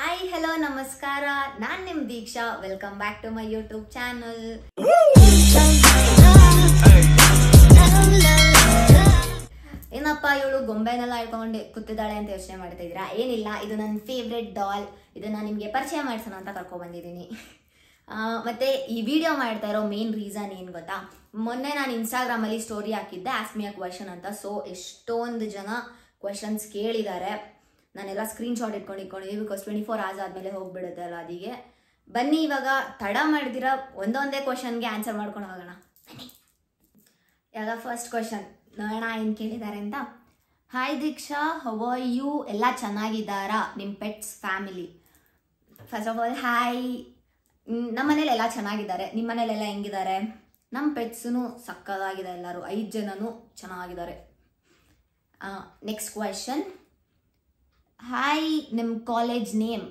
Hi hello ನಮಸ್ಕಾರ, ನಾನು ನಿಮ್ಮ Deeksha. Welcome back to my YouTube channel. ಏನಪ್ಪ ಇವಳು ಗೊಂಬೆನೆಲ್ಲ ಇಟ್ಕೊಂಡು ಕೂತಿದ್ದಾಳೆ ಅಂತ ಯೋಚನೆ ಮಾಡ್ತಾ ಇದ್ದೀರಾ? ಏನಿಲ್ಲ, ಇದು ನನ್ನ ಫೇವ್ರೆಟ್ ಡಾಲ್. ಇದನ್ನ ನಿಮಗೆ ಪರಿಚಯ ಮಾಡಿಸೋಣ ಅಂತ ಕರ್ಕೊಂಡು ಬಂದಿದ್ದೀನಿ. ಮತ್ತೆ ಈ ವಿಡಿಯೋ ಮಾಡ್ತಾ ಇರೋ ಮೇನ್ ರೀಸನ್ ಏನು ಗೊತ್ತಾ? ಮೊನ್ನೆ ನಾನು ಇನ್ಸ್ಟಾಗ್ರಾಮಲ್ಲಿ ಸ್ಟೋರಿ ಹಾಕಿದ್ದೆ ಆಸ್ಕ್ ಮಿ ಅ ಕ್ವೆಶ್ಚನ್ ಅಂತ. ಸೊ ಎಷ್ಟೊಂದು ಜನ ಕ್ವೆಶನ್ಸ್ ಕೇಳಿದ್ದಾರೆ. ನಾನೆಲ್ಲ ಸ್ಕ್ರೀನ್ಶಾಟ್ ಇಟ್ಕೊಂಡಿದ್ದೀನಿ ಬಿಕಾಸ್ 24 hours ಆದಮೇಲೆ ಹೋಗ್ಬಿಡುತ್ತೆ ಅಲ್ಲ. ಅದಕ್ಕೆ ಬನ್ನಿ ಇವಾಗ ತಡ ಮಾಡಿದಿರ ಒಂದೊಂದೇ ಕ್ವೆಶನ್ಗೆ ಆನ್ಸರ್ ಮಾಡ್ಕೊಂಡು ಹೋಗೋಣ. ಇವಾಗ ಫಸ್ಟ್ ಕ್ವೆಶನ್ ನೋಡೋಣ ಏನು ಕೇಳಿದ್ದಾರೆ ಅಂತ. Hi Deeksha, how are you? ಎಲ್ಲ ಚೆನ್ನಾಗಿದ್ದಾರಾ? ನಿಮ್ಮ pets family? First of all hi. ನಮ್ಮ ಮನೇಲಿ ಎಲ್ಲ ಚೆನ್ನಾಗಿದ್ದಾರೆ. ನಿಮ್ಮ ಮನೇಲೆಲ್ಲ ಹೆಂಗಿದ್ದಾರೆ? ನಮ್ಮ ಪೆಟ್ಸೂ ಸಕ್ಕದಾಗಿದೆ. ಎಲ್ಲರೂ 5 ಜನನೂ ಚೆನ್ನಾಗಿದ್ದಾರೆ. ನೆಕ್ಸ್ಟ್ ಕ್ವೆಶನ್, ಹಾಯ್, ನಿಮ್ಮ ಕಾಲೇಜ್ ನೇಮ್?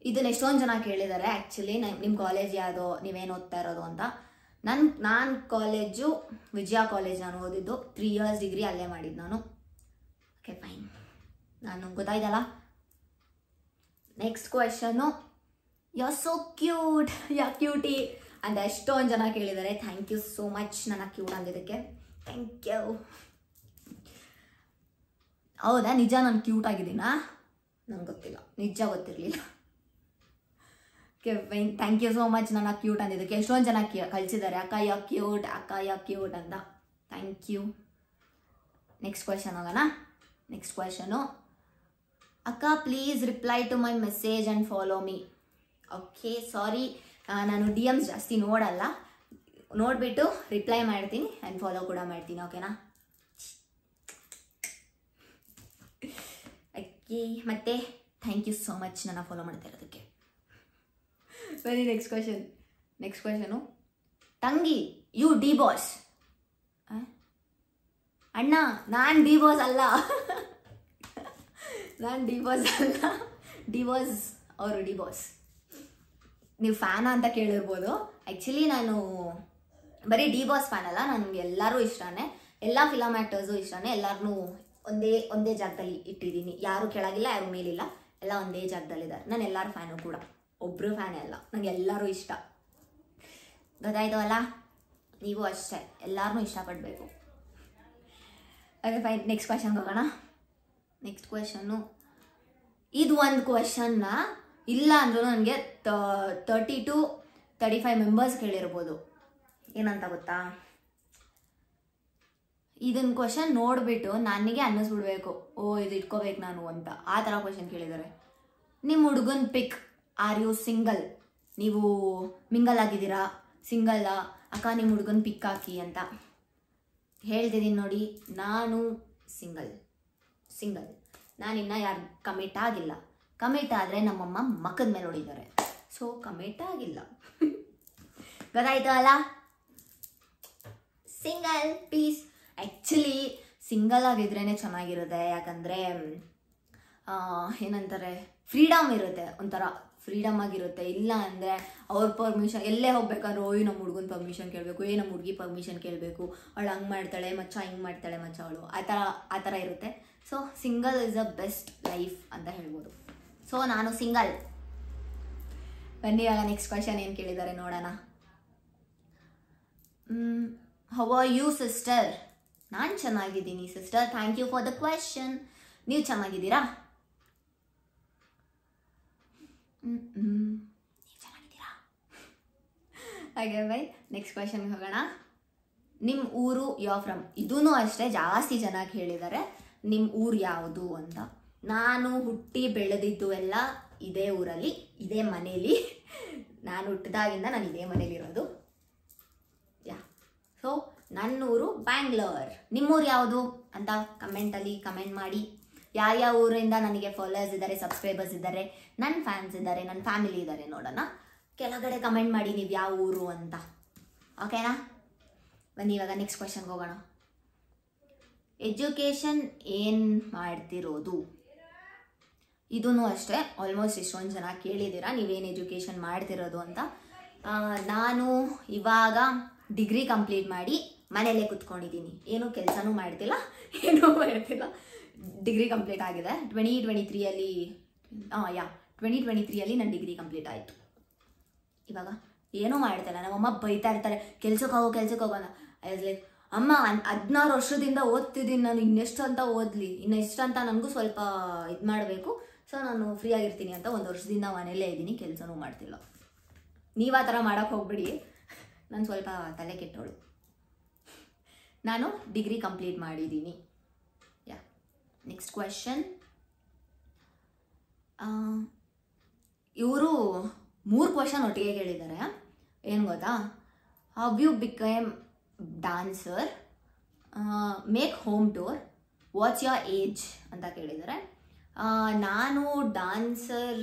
ಇದನ್ನ ಎಷ್ಟೊಂದು ಜನ ಕೇಳಿದ್ದಾರೆ. ಆ್ಯಕ್ಚುಲಿ ನಿಮ್ಮ ಕಾಲೇಜ್ ಯಾವುದು, ನೀವೇನು ಓದ್ತಾ ಇರೋದು ಅಂತ. ನಾನು ಕಾಲೇಜು ವಿಜಯ ಕಾಲೇಜ್ ನಾನು ಓದಿದ್ದು. 3 years ಡಿಗ್ರಿ ಅಲ್ಲೇ ಮಾಡಿದ್ದು ನಾನು. ಓಕೆ ಫೈನ್, ನಾನು ಗೊತ್ತಾಯ್ತಲ್ಲ. Next question, you are so cute, yeah cutie ಅಂತ ಎಷ್ಟೊಂದು ಜನ ಕೇಳಿದ್ದಾರೆ. ಥ್ಯಾಂಕ್ ಯು ಸೋ ಮಚ್ ನನ್ನ ಕ್ಯೂಟ್ ಅಂದಿದ್ದಕ್ಕೆ. Thank you. ಹೌದಾ, ನಿಜ ನಾನು ಕ್ಯೂಟ್ ಆಗಿದ್ದೀನಾ? ನಂಗೆ ಗೊತ್ತಿಲ್ಲ, ನಿಜ ಗೊತ್ತಿರಲಿಲ್ಲ. Okay fine, thank you so much ನನ್ನ ಕ್ಯೂಟ್ ಅಂದಿದ್ದಕ್ಕೆ. ಎಷ್ಟೊಂದು ಜನ ಕಳಿಸಿದ್ದಾರೆ ಅಕ್ಕ ಯಾ ಕ್ಯೂಟ್, ಅಕ್ಕ ಯಾ ಕ್ಯೂಟ್ ಅಂತ. Thank you. ನೆಕ್ಸ್ಟ್ ಕ್ವೆಶನ್ ಹೋಗೋಣ. ನೆಕ್ಸ್ಟ್ ಕ್ವೆಶನು, ಅಕ್ಕ please reply to my message and follow me. Okay sorry, ನಾನು DMs ಜಾಸ್ತಿ ನೋಡಲ್ಲ. ನೋಡಿಬಿಟ್ಟು ರಿಪ್ಲೈ ಮಾಡ್ತೀನಿ ಆ್ಯಂಡ್ ಫಾಲೋ ಕೂಡ ಮಾಡ್ತೀನಿ. ಓಕೆನಾ? ಓಕೆ, ಮತ್ತೆ ಥ್ಯಾಂಕ್ ಯು ಸೋ ಮಚ್ ನನ್ನ ಫಾಲೋ ಮಾಡ್ತಾ ಇರೋದಕ್ಕೆ. ಬನ್ನಿ ನೆಕ್ಸ್ಟ್ ಕ್ವೆಶನ್. ನೆಕ್ಸ್ಟ್ ಕ್ವೆಶನು, ತಂಗಿ ಯು ಡಿ ಬಾಸ್? ಅಣ್ಣ ನಾನು ಡಿ ಬಾಸ್ ಅಲ್ಲ. ನಾನು ಡಿ ಬಾಸ್ ಅಲ್ಲ, ಡಿ ಬಾಸ್ ಅವರು ಡಿ ಬಾಸ್. ನೀವು ಫ್ಯಾನ ಅಂತ ಕೇಳಿರ್ಬೋದು. ಆ್ಯಕ್ಚುಲಿ ನಾನು ಬರೀ ಡಿ ಬಾಸ್ ಫ್ಯಾನ್ ಅಲ್ಲ, ನನಗೆ ಎಲ್ಲರೂ ಇಷ್ಟನೇ. ಎಲ್ಲ ಫಿಲಮ್ ಆ್ಯಕ್ಟರ್ಸು ಇಷ್ಟನೇ. ಎಲ್ಲರನ್ನೂ ಒಂದೇ ಜಾಗದಲ್ಲಿ ಇಟ್ಟಿದ್ದೀನಿ. ಯಾರು ಕೆಳಗಿಲ್ಲ, ಯಾರು ಮೇಲಿಲ್ಲ, ಎಲ್ಲ ಒಂದೇ ಜಾಗದಲ್ಲಿದ್ದಾರೆ. ನಾನು ಎಲ್ಲರ ಫ್ಯಾನು ಕೂಡ, ಒಬ್ಬರು ಫ್ಯಾನೇ ಅಲ್ಲ. ನನಗೆ ಎಲ್ಲರೂ ಇಷ್ಟ. ಗೊತ್ತಾಯ್ತು ಅಲ್ಲ? ನೀವು ಅಷ್ಟೇ, ಎಲ್ಲರನ್ನೂ ಇಷ್ಟಪಡಬೇಕು. ಅದೇ ಫೈನ್, ನೆಕ್ಸ್ಟ್ ಕ್ವೆಶನ್ಗೆ ಹೋಗೋಣ. ನೆಕ್ಸ್ಟ್ ಕ್ವೆಶನ್ನು, ಇದು ಒಂದು ಕ್ವೆಶನ್ನ ಇಲ್ಲ ಅಂದ್ರೂ ನನಗೆ 30 to 35 ಮೆಂಬರ್ಸ್ ಕೇಳಿರ್ಬೋದು. ಏನಂತ ಗೊತ್ತಾ? ಇದನ್ನ ಕ್ವೆಶನ್ ನೋಡಿಬಿಟ್ಟು ನನಗೆ ಅನ್ನಿಸ್ಬಿಡ್ಬೇಕು, ಓ ಇದು ಇಟ್ಕೋಬೇಕು ನಾನು ಅಂತ. ಆ ಥರ ಕ್ವೆಶನ್ ಕೇಳಿದ್ದಾರೆ. ನಿಮ್ಮ ಹುಡುಗನ ಪಿಕ್, ಆರ್ ಯು ಸಿಂಗಲ್? ನೀವು ಮಿಂಗಲ್ ಆಗಿದ್ದೀರಾ, ಸಿಂಗಲ್ಲ? ಅಕ್ಕ ನಿಮ್ಮ ಹುಡುಗನ ಪಿಕ್ ಹಾಕಿ ಅಂತ ಹೇಳ್ತಿದ್ದೀನಿ ನೋಡಿ. ನಾನು ಸಿಂಗಲ್. ನಾನಿನ್ನ ಯಾರು ಕಮಿಟ್ ಆಗಿಲ್ಲ. ಕಮಿಟ್ ಆದರೆ ನಮ್ಮಮ್ಮ ಮಕ್ಕದ ಮೇಲೆ ಹೊಡಿದ್ದಾರೆ. ಸೊ ಕಮಿಟ್ ಆಗಿಲ್ಲ. ಗೊತ್ತಾಯ್ತು ಅಲ್ಲ? Single piece. ಆ್ಯಕ್ಚುಲಿ ಸಿಂಗಲ್ ಆಗಿದ್ರೇ ಚೆನ್ನಾಗಿರುತ್ತೆ. ಯಾಕಂದರೆ ಏನಂತಾರೆ, ಫ್ರೀಡಮ್ ಇರುತ್ತೆ, ಒಂಥರ ಫ್ರೀಡಮ್ ಆಗಿರುತ್ತೆ. ಇಲ್ಲ ಅಂದರೆ ಅವ್ರ ಪರ್ಮಿಷನ್, ಎಲ್ಲೇ ಹೋಗ್ಬೇಕಾದ್ರೂ ಓಯ್ ನಮ್ಮ ಹುಡುಗನ ಪರ್ಮಿಷನ್ ಕೇಳಬೇಕು, ನಮ್ಮ ಹುಡುಗಿ ಪರ್ಮಿಷನ್ ಕೇಳಬೇಕು, ಅವಳು ಹಂಗೆ ಮಾಡ್ತಾಳೆ ಮಚ್ಚ, ಹಿಂಗೆ ಮಾಡ್ತಾಳೆ ಮಚ್ಚ ಅವಳು, ಆ ಥರ ಇರುತ್ತೆ. So single is a best life ಅಂತ ಹೇಳ್ಬೋದು. ಸೊ ನಾನು ಸಿಂಗಲ್. ಬನ್ನಿ ಇವಾಗ ನೆಕ್ಸ್ಟ್ ಕ್ವೆಶನ್ ಏನು ಕೇಳಿದ್ದಾರೆ ನೋಡೋಣ. How are you sister? ನಾನು ಚೆನ್ನಾಗಿದ್ದೀನಿ sister. Thank you for the question. ನೀವು ಚೆನ್ನಾಗಿದ್ದೀರಾ? ಚೆನ್ನಾಗಿದ್ದೀರಾ? ಹಾಗೆ ಬೈ ನೆಕ್ಸ್ಟ್ ಕ್ವೆಶನ್ಗೆ ಹೋಗೋಣ. ನಿಮ್ಮ ಊರು ಯಾವ ಫ್ರಮ್? ಇದೂ ಅಷ್ಟೇ ಜಾಸ್ತಿ ಜನ ಹೇಳಿದ್ದಾರೆ ನಿಮ್ಮ ಊರು ಯಾವುದು ಅಂತ. ನಾನು ಹುಟ್ಟಿ ಬೆಳೆದಿದ್ದು ಎಲ್ಲ ಇದೇ ಊರಲ್ಲಿ, ಇದೇ ಮನೇಲಿ. ನಾನು ಹುಟ್ಟಿದಾಗಿಂದ ನಾನು ಇದೇ ಮನೇಲಿರೋದು. ಸೊ ನನ್ನೂರು ಬ್ಯಾಂಗ್ಳೂರ್. ನಿಮ್ಮೂರು ಯಾವುದು ಅಂತ ಕಮೆಂಟಲ್ಲಿ ಕಮೆಂಟ್ ಮಾಡಿ. ಯಾರ್ಯಾವ ಊರಿಂದ ನನಗೆ ಫಾಲೋವರ್ಸ್ ಇದ್ದಾರೆ, ಸಬ್ಸ್ಕ್ರೈಬರ್ಸ್ ಇದ್ದಾರೆ, ನನ್ನ ಫ್ಯಾನ್ಸ್ ಇದ್ದಾರೆ, ನನ್ನ ಫ್ಯಾಮಿಲಿ ಇದ್ದಾರೆ ನೋಡೋಣ. ಕೆಳಗಡೆ ಕಮೆಂಟ್ ಮಾಡಿ ನೀವು ಯಾವ ಊರು ಅಂತ. ಓಕೆನಾ? ಬನ್ನಿ ಇವಾಗ ನೆಕ್ಸ್ಟ್ ಕ್ವೆಶನ್ಗೆ ಹೋಗೋಣ. ಎಜುಕೇಷನ್ ಏನು ಮಾಡ್ತಿರೋದು? ಇದೂ ಅಷ್ಟೇ ಆಲ್ಮೋಸ್ಟ್ ಎಷ್ಟೊಂದು ಜನ ಕೇಳಿದ್ದೀರಾ ನೀವೇನು ಎಜುಕೇಷನ್ ಮಾಡ್ತಿರೋದು ಅಂತ. ನಾನು ಇವಾಗ ಡಿಗ್ರಿ ಕಂಪ್ಲೀಟ್ ಮಾಡಿ ಮನೆಯಲ್ಲೇ ಕೂತ್ಕೊಂಡಿದ್ದೀನಿ. ಏನೂ ಕೆಲಸನೂ ಮಾಡ್ತಿಲ್ಲ, ಡಿಗ್ರಿ ಕಂಪ್ಲೀಟ್ ಆಗಿದೆ 2023 2023 ನನ್ನ ಡಿಗ್ರಿ ಕಂಪ್ಲೀಟ್ ಆಯಿತು. ಇವಾಗ ಏನೂ ಮಾಡ್ತಾಯಿಲ್ಲ. ನಮ್ಮಮ್ಮ ಬೈತಾ ಇರ್ತಾರೆ, ಕೆಲ್ಸಕ್ಕೆ ಹೋಗೋ ಅಂತ. ಲೈಕ್ ಅಮ್ಮ 16 ವರ್ಷದಿಂದ ಓದ್ತಿದ್ದೀನಿ ನಾನು, ಇನ್ನೆಷ್ಟು ಅಂತ ಓದಲಿ, ಇನ್ನೆಷ್ಟು ಅಂತ ನನಗೂ ಸ್ವಲ್ಪ ಇದು ಮಾಡಬೇಕು, ಸೊ ನಾನು ಫ್ರೀ ಆಗಿರ್ತೀನಿ ಅಂತ 1 ವರ್ಷದಿಂದ ಮನೆಯಲ್ಲೇ ಇದ್ದೀನಿ, ಕೆಲಸನೂ ಮಾಡ್ತಿಲ್ಲ. ನೀವು ಆ ಥರ ಮಾಡೋಕ್ಕೆ ಹೋಗ್ಬಿಡಿ, ನಾನು ಸ್ವಲ್ಪ ತಲೆ ಕೆಟ್ಟೋಳು. ನಾನು ಡಿಗ್ರಿ ಕಂಪ್ಲೀಟ್ ಮಾಡಿದ್ದೀನಿ. Next question. ಇವರು 3 ಕ್ವೆಶನ್ ಒಟ್ಟಿಗೆ ಕೇಳಿದ್ದಾರೆ. ಏನು ಗೊತ್ತಾ? How you become dancer, make home tour, what's your age ಅಂತ ಕೇಳಿದ್ದಾರೆ. ನಾನು ಡ್ಯಾನ್ಸರ್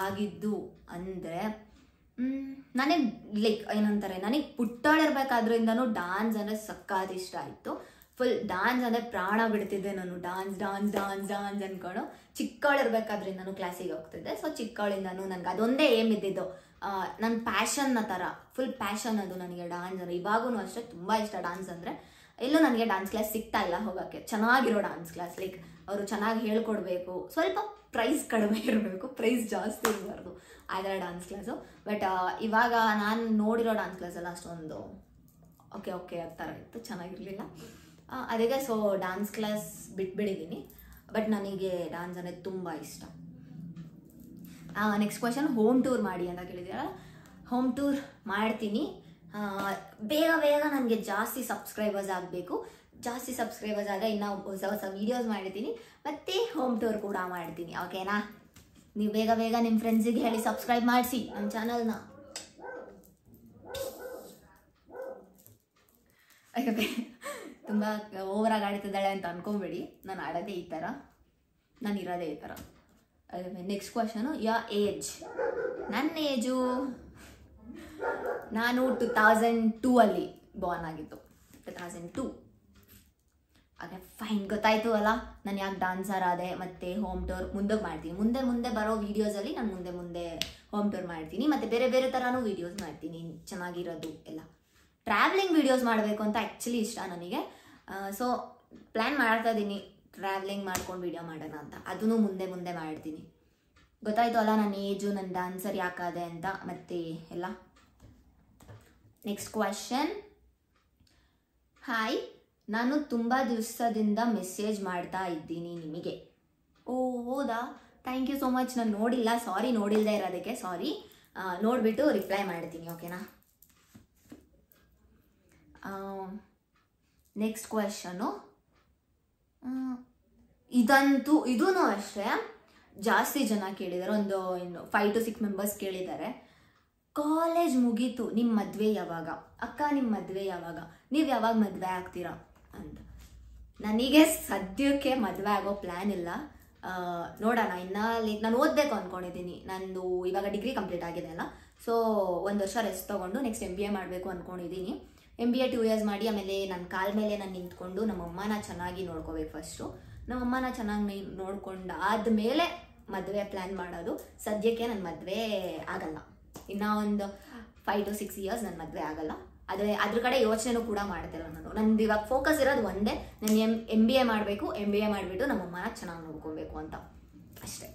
ಆಗಿದ್ದು ಅಂದರೆ ನನಗೆ ಲೈಕ್ ಏನಂತಾರೆ, ನನಗೆ ಪುಟ್ಟಳಿರ್ಬೇಕಾದ್ರಿಂದನೂ ಡ್ಯಾನ್ಸ್ ಅಂದರೆ ಸಖತ್ ಇಷ್ಟ ಆಯಿತು. ಫುಲ್ ಡ್ಯಾನ್ಸ್ ಅಂದರೆ ಪ್ರಾಣ ಬಿಡ್ತಿದ್ದೆ ನಾನು. ಡ್ಯಾನ್ಸ್ ಅಂದ್ಕೊಂಡು ಚಿಕ್ಕವಳಿರ್ಬೇಕಾದ್ರಿಂದನೂ ಕ್ಲಾಸಿಗೆ ಹೋಗ್ತಿದ್ದೆ. ಸೊ ಚಿಕ್ಕವಳಿಂದನೂ ನನಗೆ ಅದೊಂದೇ ಏಮ್ ಇದ್ದಿದ್ದು, ನನ್ನ ಪ್ಯಾಷನ್ನ ಥರ, ಫುಲ್ ಪ್ಯಾಷನ್ ಅದು ನನಗೆ ಡ್ಯಾನ್ಸ್ ಅಂದರೆ. ಇವಾಗೂ ಅಷ್ಟೇ ತುಂಬ ಇಷ್ಟ ಡ್ಯಾನ್ಸ್ ಅಂದರೆ. ಎಲ್ಲೂ ನನಗೆ ಡ್ಯಾನ್ಸ್ ಕ್ಲಾಸ್ ಸಿಗ್ತಾ ಇಲ್ಲ ಹೋಗೋಕ್ಕೆ, ಚೆನ್ನಾಗಿರೋ ಡ್ಯಾನ್ಸ್ ಕ್ಲಾಸ್, ಲೈಕ್ ಅವರು ಚೆನ್ನಾಗಿ ಹೇಳ್ಕೊಡ್ಬೇಕು, ಸ್ವಲ್ಪ ಪ್ರೈಸ್ ಕಡಿಮೆ ಇರಬೇಕು, ಪ್ರೈಸ್ ಜಾಸ್ತಿ ಇರಬಾರ್ದು ಆ ಥರ ಡ್ಯಾನ್ಸ್ ಕ್ಲಾಸು. ಬಟ್ ಇವಾಗ ನಾನು ನೋಡಿರೋ ಡ್ಯಾನ್ಸ್ ಕ್ಲಾಸೆಲ್ಲ ಅಷ್ಟೊಂದು ಓಕೆ ಆ ಥರ ಇತ್ತು, ಚೆನ್ನಾಗಿರಲಿಲ್ಲ. ಅದಕ್ಕೆ ಸೊ ಡ್ಯಾನ್ಸ್ ಕ್ಲಾಸ್ ಬಿಟ್ಬಿಟ್ಟಿದ್ದೀನಿ. ಬಟ್ ನನಗೆ ಡ್ಯಾನ್ಸ್ ಅಂದರೆ ತುಂಬ ಇಷ್ಟ. ನೆಕ್ಸ್ಟ್ ಕ್ವೆಶನ್, ಹೋಮ್ ಟೂರ್ ಮಾಡಿ ಅಂತ ಕೇಳಿದ್ದೀರ. ಹೋಮ್ ಟೂರ್ ಮಾಡ್ತೀನಿ. ಬೇಗ ನನಗೆ ಜಾಸ್ತಿ ಸಬ್ಸ್ಕ್ರೈಬರ್ಸ್ ಆಗಬೇಕು. ಜಾಸ್ತಿ ಸಬ್ಸ್ಕ್ರೈಬರ್ಸ್ ಆಗ ಇನ್ನೂ ಹೊಸ ವೀಡಿಯೋಸ್ ಮಾಡಿದ್ದೀನಿ, ಮತ್ತು ಹೋಮ್ ಟೂರ್ ಕೂಡ ಮಾಡ್ತೀನಿ. ಓಕೆನಾ? ನೀವು ಬೇಗ ನಿಮ್ಮ ಫ್ರೆಂಡ್ಸಿಗೆ ಹೇಳಿ ಸಬ್ಸ್ಕ್ರೈಬ್ ಮಾಡಿಸಿ ನಮ್ಮ ಚಾನಲ್ನ. ಓಕೆ, ತುಂಬ ಓವರಾಗಿ ಆಡ್ತಿದ್ದಾಳೆ ಅಂತ ಅನ್ಕೊಂಬೇಡಿ. ನಾನು ಆಡೋದೇ ಈ ಥರ, ನಾನು ಇರೋದೇ ಈ ಥರ. ನೆಕ್ಸ್ಟ್ ಕ್ವೆಶನು, ಯಾ ಏಜ್. ನನ್ನ ಏಜು, ನಾನು 2002 ಬಾರ್ನ್ ಆಗಿದ್ದು. 2002. ಓಕೆ ಫೈನ್, ಗೊತ್ತಾಯ್ತು ಅಲ್ಲ ನಾನು ಯಾಕೆ ಡ್ಯಾನ್ಸರ್ ಆದೆ ಮತ್ತು ಹೋಮ್ ಟೂರ್ ಮುಂದಕ್ಕೆ ಮಾಡ್ತೀನಿ. ಮುಂದೆ ಬರೋ ವೀಡಿಯೋಸಲ್ಲಿ ನಾನು ಮುಂದೆ ಹೋಮ್ ಟೂರ್ ಮಾಡ್ತೀನಿ, ಮತ್ತು ಬೇರೆ ಥರನೂ ವೀಡಿಯೋಸ್ ಮಾಡ್ತೀನಿ, ಚೆನ್ನಾಗಿರೋದು ಎಲ್ಲ. ಟ್ರಾವೆಲಿಂಗ್ ವೀಡಿಯೋಸ್ ಮಾಡಬೇಕು ಅಂತ ಆ್ಯಕ್ಚುಲಿ ಇಷ್ಟ ನನಗೆ. ಸೊ ಪ್ಲ್ಯಾನ್ ಮಾಡ್ತಾ ಇದ್ದೀನಿ ಟ್ರಾವೆಲಿಂಗ್ ಮಾಡ್ಕೊಂಡು ವೀಡಿಯೋ ಮಾಡೋಣ ಅಂತ. ಅದನ್ನು ಮುಂದೆ ಮಾಡ್ತೀನಿ. ಗೊತ್ತಾಯ್ತು ಅಲ್ಲ ನನ್ನ ಏಜು, ನನ್ನ ಡ್ಯಾನ್ಸರ್ ಯಾಕಾದೆ ಅಂತ, ಮತ್ತು ಎಲ್ಲ. Next question. ಹಾಯ್, ನಾನು ತುಂಬ ದಿವಸದಿಂದ ಮೆಸೇಜ್ ಮಾಡ್ತಾ ಇದ್ದೀನಿ ನಿಮಗೆ. ಓ ಹೌದಾ, ಥ್ಯಾಂಕ್ ಯು ಸೋ ಮಚ್. ನಾನು ನೋಡಿಲ್ಲ, ಸಾರಿ, ನೋಡಿಲ್ಲದೆ ಇರೋದಕ್ಕೆ ಸಾರಿ. ನೋಡಿಬಿಟ್ಟು ರಿಪ್ಲೈ ಮಾಡ್ತೀನಿ, ಓಕೆನಾ? Next question. ಇದೂ ಅಷ್ಟೇ ಜಾಸ್ತಿ ಜನ ಕೇಳಿದ್ದಾರೆ, ಒಂದು 5 to 6 ಮೆಂಬರ್ಸ್ ಕೇಳಿದ್ದಾರೆ. ಕಾಲೇಜ್ ಮುಗೀತು, ನಿಮ್ಮ ಮದುವೆ ಯಾವಾಗ ಅಕ್ಕ, ನಿಮ್ಮ ಮದುವೆ ಯಾವಾಗ, ನೀವು ಯಾವಾಗ ಮದುವೆ ಆಗ್ತೀರಾ ಅಂತ. ನನಗೆ ಸದ್ಯಕ್ಕೆ ಮದುವೆ ಆಗೋ ಪ್ಲ್ಯಾನ್ ಇಲ್ಲ. ನೋಡೋಣ, ಇನ್ನು ನಾನು ಓದಬೇಕು ಅಂದ್ಕೊಂಡಿದ್ದೀನಿ. ನಂದು ಇವಾಗ ಡಿಗ್ರಿ ಕಂಪ್ಲೀಟ್ ಆಗಿದೆ ಅಲ್ಲ, ಸೊ 1 ವರ್ಷ ರೆಸ್ಟ್ ತೊಗೊಂಡು ನೆಕ್ಸ್ಟ್ MBA ಮಾಡಬೇಕು ಅಂದ್ಕೊಂಡಿದ್ದೀನಿ. MBA 2 years ಮಾಡಿ ಆಮೇಲೆ ನನ್ನ ಕಾಲ ಮೇಲೆ ನಾನು ನಿಂತ್ಕೊಂಡು ನಮ್ಮಮ್ಮನ ಚೆನ್ನಾಗಿ ನೋಡ್ಕೋಬೇಕು. ಫಸ್ಟು ನಮ್ಮಮ್ಮನ ಚೆನ್ನಾಗಿ ನೋಡ್ಕೊಂಡಾದ್ಮೇಲೆ ಮದುವೆ ಪ್ಲ್ಯಾನ್ ಮಾಡೋದು. ಸದ್ಯಕ್ಕೆ ನನ್ನ ಮದುವೆ ಆಗಲ್ಲ, ಇನ್ನೂ ಒಂದು 5 to 6 years ನನ್ನ ಮದುವೆ ಆಗಲ್ಲ. ಅದ್ರ ಕಡೆ ಯೋಚನೆನೂ ಕೂಡ ಮಾಡ್ತಿಲ್ಲ ನಾನು. ನಂದು ಇವಾಗ ಫೋಕಸ್ ಇರೋದು ಒಂದೇ, ನಾನು MBA ಮಾಡಬೇಕು. MBA ಮಾಡಿಬಿಟ್ಟು ನಮ್ಮಮ್ಮನ ಚೆನ್ನಾಗಿ ನೋಡ್ಕೊಬೇಕು ಅಂತ ಅಷ್ಟೇ.